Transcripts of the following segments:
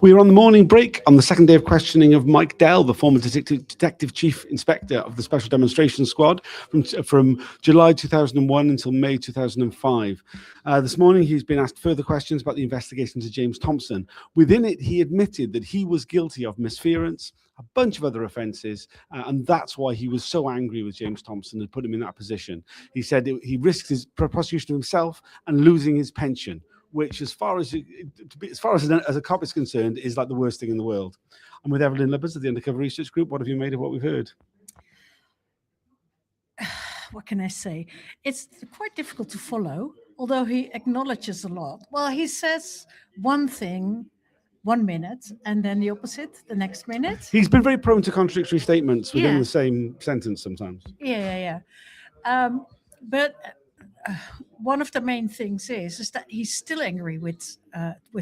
We are on the morning break on the second day of questioning of Mike Dell, the former Detective Chief Inspector of the Special Demonstration Squad from July 2001 until May 2005. This morning, he's been asked further questions about the investigation into James Thompson. Within it, he admitted that he was guilty of misference, a bunch of other offences, and that's why he was so angry with James Thompson and put him in that position. He said he risked his prosecution of himself and losing his pension, which, as far as a cop is concerned, is like the worst thing in the world. I'm with Evelyn Lubbers of the Undercover Research Group. What have you made of what we've heard? What can I say? It's quite difficult to follow, although he acknowledges a lot. Well, he says one thing 1 minute and then the opposite the next minute. He's been very prone to contradictory statements within the same sentence sometimes. Yeah. But one of the main things is that he's still angry with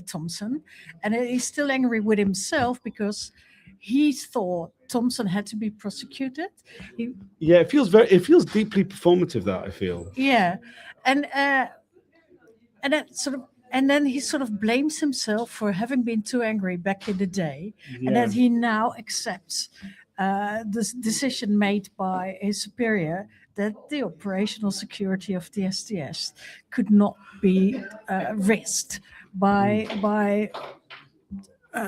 Thompson, and he's still angry with himself because he thought Thompson had to be prosecuted. It feels deeply performative, that I feel. Yeah, and then he sort of blames himself for having been too angry back in the day, and that he now accepts the decision made by his superior that the operational security of the STS could not be risked by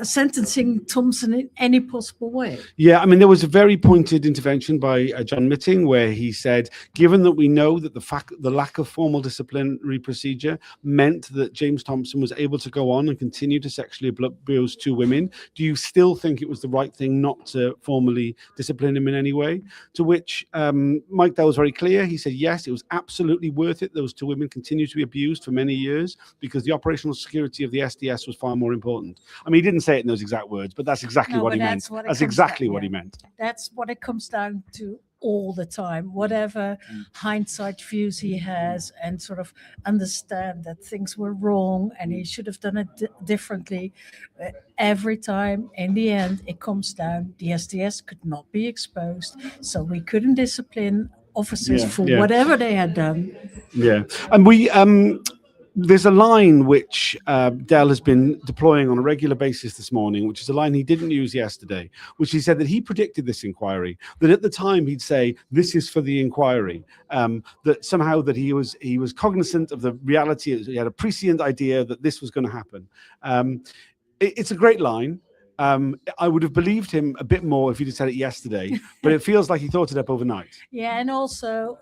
sentencing Thompson in any possible way. Yeah, I mean, there was a very pointed intervention by John Mitting where he said, given that we know that the lack of formal disciplinary procedure meant that James Thompson was able to go on and continue to sexually abuse two women, do you still think it was the right thing not to formally discipline him in any way? To which Mike Dell was very clear. He said, yes, it was absolutely worth it. Those two women continued to be abused for many years because the operational security of the SDS was far more important. I mean, he didn't say it in those exact words, but that's exactly what he meant. That's exactly what he meant. That's what it comes down to all the time. Whatever hindsight views he has and sort of understand that things were wrong and he should have done it differently. Every time, in the end, it comes down, the SDS could not be exposed, so we couldn't discipline officers for whatever they had done. Yeah, and there's a line which Dell has been deploying on a regular basis this morning, which is a line he didn't use yesterday, which he said that he predicted this inquiry, that at the time he'd say, this is for the inquiry, that somehow that he was cognizant of the reality, he had a prescient idea that this was going to happen. It's a great line. I would have believed him a bit more if he'd have said it yesterday, but it feels like he thought it up overnight. Yeah, and also,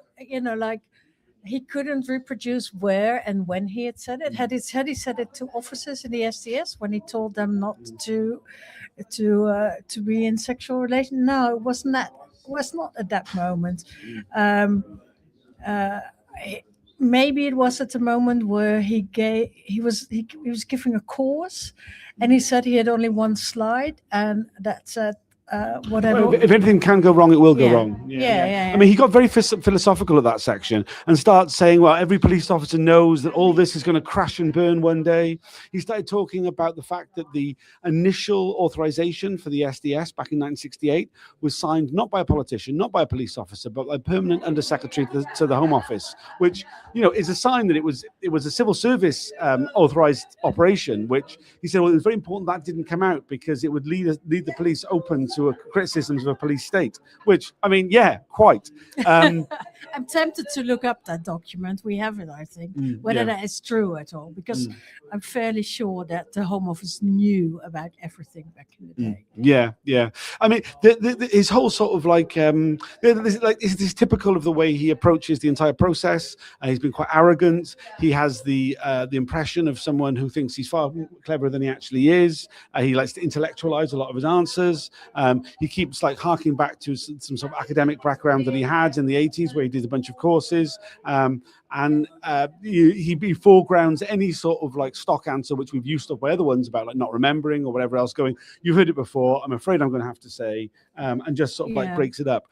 he couldn't reproduce where and when he had said it. Had he said it to officers in the STS when he told them not to be in sexual relation? No, it wasn't that. It was not at that moment. Maybe it was at the moment where he was giving a course, and he said he had only one slide, and that said. Whatever. If anything can go wrong, it will go wrong. Yeah. I mean, he got very philosophical at that section and started saying, well, every police officer knows that all this is going to crash and burn one day. He started talking about the fact that the initial authorization for the SDS back in 1968 was signed not by a politician, not by a police officer, but by a permanent undersecretary to the Home Office, which, is a sign that it was a civil service authorized operation, which he said, well, it was very important that didn't come out because it would lead the police open to criticisms of a police state, which, I mean, yeah, quite. I'm tempted to look up that document. We have it, I think, whether that is true at all, because I'm fairly sure that the Home Office knew about everything back in the day. Yeah. I mean, his whole sort of is typical of the way he approaches the entire process. He's been quite arrogant. He has the impression of someone who thinks he's far cleverer than he actually is. He likes to intellectualize a lot of his answers. He keeps harking back to some sort of academic background that he had in the 80s where he did a bunch of courses. He foregrounds any sort of stock answer which we've used up by other ones about not remembering or whatever else, going, you've heard it before, I'm afraid I'm going to have to say, and just sort of breaks it up.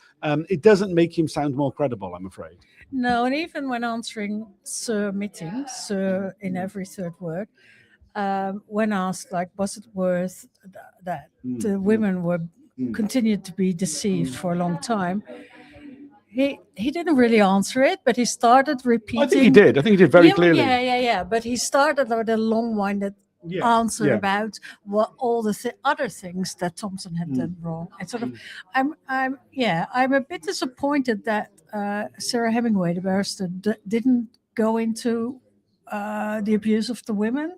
It doesn't make him sound more credible, I'm afraid. No, and even when answering Sir Mitting, Sir in every third word, when asked was it worth that the women were continued to be deceived for a long time, he didn't really answer it, but he started repeating. I think he did very clearly. Yeah. But he started with a long-winded answer yeah. about what all the other things that Thompson had done wrong. And sort of, I'm a bit disappointed that Sarah Hemingway, the barrister, didn't go into the abuse of the women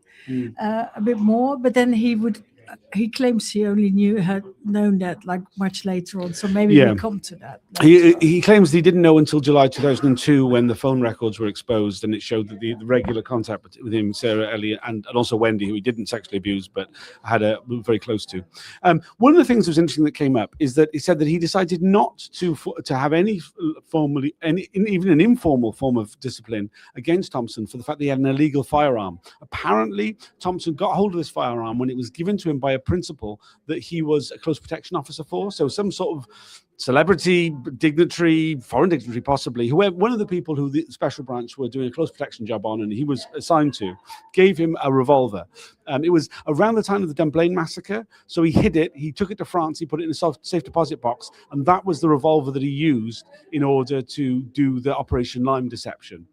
a bit more, but then he claims he only had known that like much later on, so maybe we come to that later. He claims he didn't know until July 2002 when the phone records were exposed, and it showed that the regular contact with him, Sarah, Elliot, and also Wendy, who he didn't sexually abuse but had very close to. One of the things that was interesting that came up is that he said that he decided not to have any even an informal form of discipline against Thompson for the fact that he had an illegal firearm. Apparently, Thompson got hold of this firearm when it was given to him by a principal that he was a close protection officer for, so some sort of celebrity, dignitary, foreign dignitary possibly, whoever, one of the people who the special branch were doing a close protection job on and he was assigned to, gave him a revolver. It was around the time of the Dunblane massacre, so he hid it, he took it to France, he put it in a safe deposit box, and that was the revolver that he used in order to do the Operation Lime deception.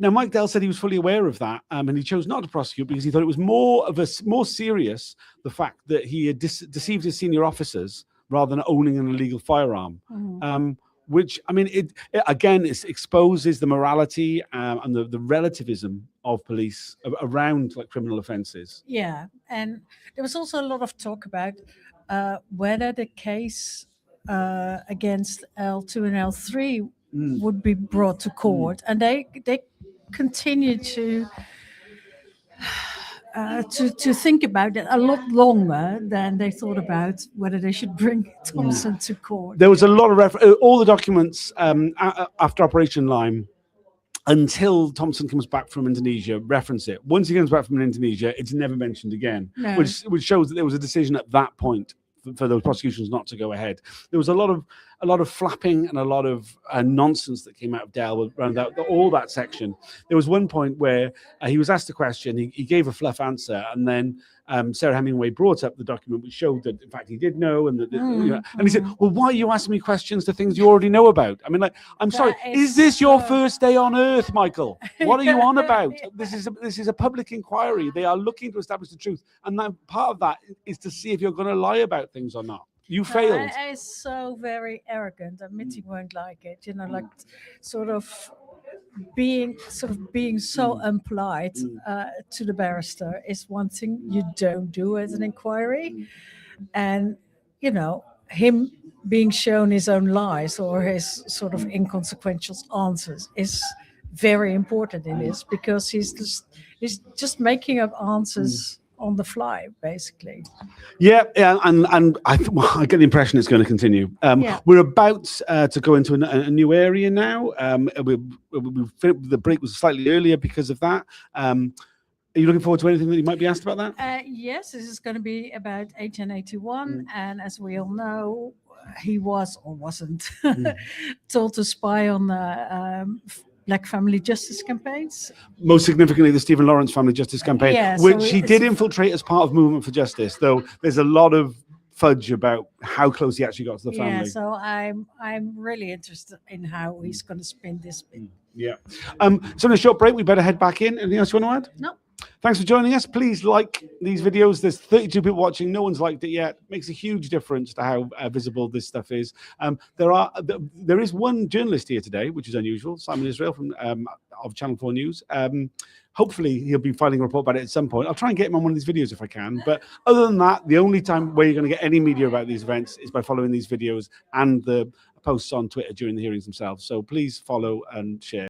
Now, Mike Dell said he was fully aware of that, and he chose not to prosecute because he thought it was more serious the fact that he had deceived his senior officers rather than owning an illegal firearm. Which, I mean, it again exposes the morality and the relativism of police around like criminal offences. Yeah, and there was also a lot of talk about whether the case against L2 and L3 would be brought to court, and they continue to think about it a lot longer than they thought about whether they should bring Thompson to court. There was a lot of all the documents after Operation Lime until Thompson comes back from Indonesia reference it. Once he comes back from Indonesia, it's never mentioned again, which shows that there was a decision at that point for those prosecutions not to go ahead. There was a lot of flapping and a lot of nonsense that came out of Dell around all that section. There was one point where he was asked a question, he gave a fluff answer, and then Sarah Hemingway brought up the document which showed that in fact he did know, and and he said, "Well, why are you asking me questions to things you already know about?" I mean, like, I'm sorry, is this your first day on Earth, Michael? What are you on about? This is a public inquiry. They are looking to establish the truth, and that part of that is to see if you're going to lie about things or not. You failed. It's so very arrogant. Mitty won't like it, like sort of being so impolite to the barrister is one thing you don't do as an inquiry, and him being shown his own lies or his sort of inconsequential answers is very important in this, because he's just making up answers on the fly, basically. Yeah, and I get the impression it's going to continue. We're about to go into a new area now. The break was slightly earlier because of that. Are you looking forward to anything that you might be asked about that? Yes, this is going to be about 1881, and as we all know, he was or wasn't told to spy on the Black family justice campaigns. Most significantly, the Stephen Lawrence family justice campaign, which he did infiltrate as part of Movement for Justice, though there's a lot of fudge about how close he actually got to the family. Yeah, so I'm really interested in how he's going to spin this bit. Yeah. So in a short break, we better head back in. Anything else you want to add? No. Thanks for joining us. Please like these videos. There's 32 people watching. No one's liked it yet. Makes a huge difference to how visible this stuff is. There is one journalist here today, which is unusual, Simon Israel from of Channel 4 News. Hopefully he'll be filing a report about it at some point. I'll try and get him on one of these videos if I can. But other than that, the only time where you're going to get any media about these events is by following these videos and the posts on Twitter during the hearings themselves. So please follow and share.